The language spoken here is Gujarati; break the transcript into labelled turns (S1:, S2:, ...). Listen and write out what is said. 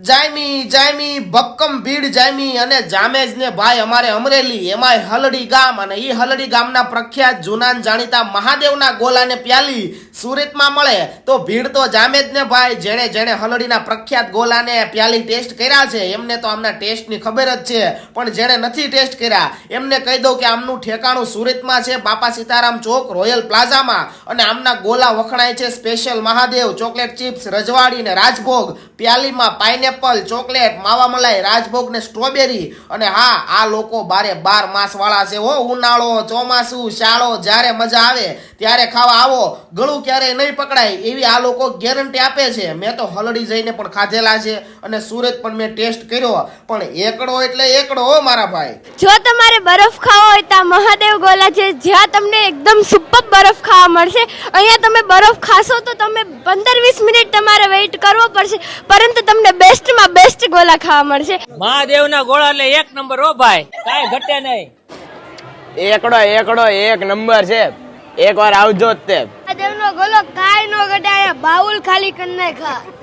S1: જાયમી ભક્કમ ભીડ જાયમી અને જામેજ ને ભાઈ અમારે અમરેલી એમાંય હલડી ગામ અને ઈ હલડી ગામના પ્રખ્યાત જૂનાન જાણીતા મહાદેવના ગોલાને પ્યાલી સુરતમાં મળે તો ભીડ તો જામેજ ને ભાઈ જેણે જેણે હલડીના પ્રખ્યાત ગોલાને પ્યાલી ટેસ્ટ કર્યા છે એમને તો આમના ટેસ્ટની ખબર જ છે, પણ જેણે નથી ટેસ્ટ કર્યા એમને કહી દઉં કે આમનું ઠેકાણું સુરતમાં છે, બાપા સીતારામ ચોક રોયલ પ્લાઝામાં, અને આમના ગોલા વખણાય છે સ્પેશિયલ મહાદેવ, ચોકલેટ ચિપ્સ, રજવાડી ને રાજભોગ, પ્યાલીમાં પાઇનેપલ, ચોકલેટ, માવા મલાઈ, રાજભોગ ને સ્ટ્રોબેરી. અને હા, આ લોકો 12 માસ વાળા છે હો. ઉનાળો, ચોમાસું, શાળો જ્યારે મજા આવે ત્યારે ખાવા આવો, ગળું ક્યારેય નહીં પકડાય એવી આ લોકો ગેરંટી આપે છે. મેં તો હલડી જઈને પણ ખાધેલા છે અને સુરત પણ મેં ટેસ્ટ કર્યો, પણ એકડો એટલે એકડો હો મારા ભાઈ.
S2: જો તમારે બરફ ખાવો હોય તો મહાદેવ ગોલા છે, જ્યાં તમને એકદમ સુપર બરફ ખાવા મળશે. અહીંયા તમે બરફ ખાશો તો તમે 15-20 મિનિટ તમારે વેઇટ કરવો પડશે, પરંતુ તમને બેસ્ટમાં બેસ્ટ ગોલા ખાવા મળશે.
S3: મહાદેવના ગોળા એટલે એક નંબર હો ભાઈ, કાંઈ ઘટે નહીં.
S4: એકડો એક નંબર છે, એકવાર આવજો જ તે.
S2: મહાદેવનો ગોલો કાંઈ નો ઘટે, બાઉલ ખાલી કરી નાખા.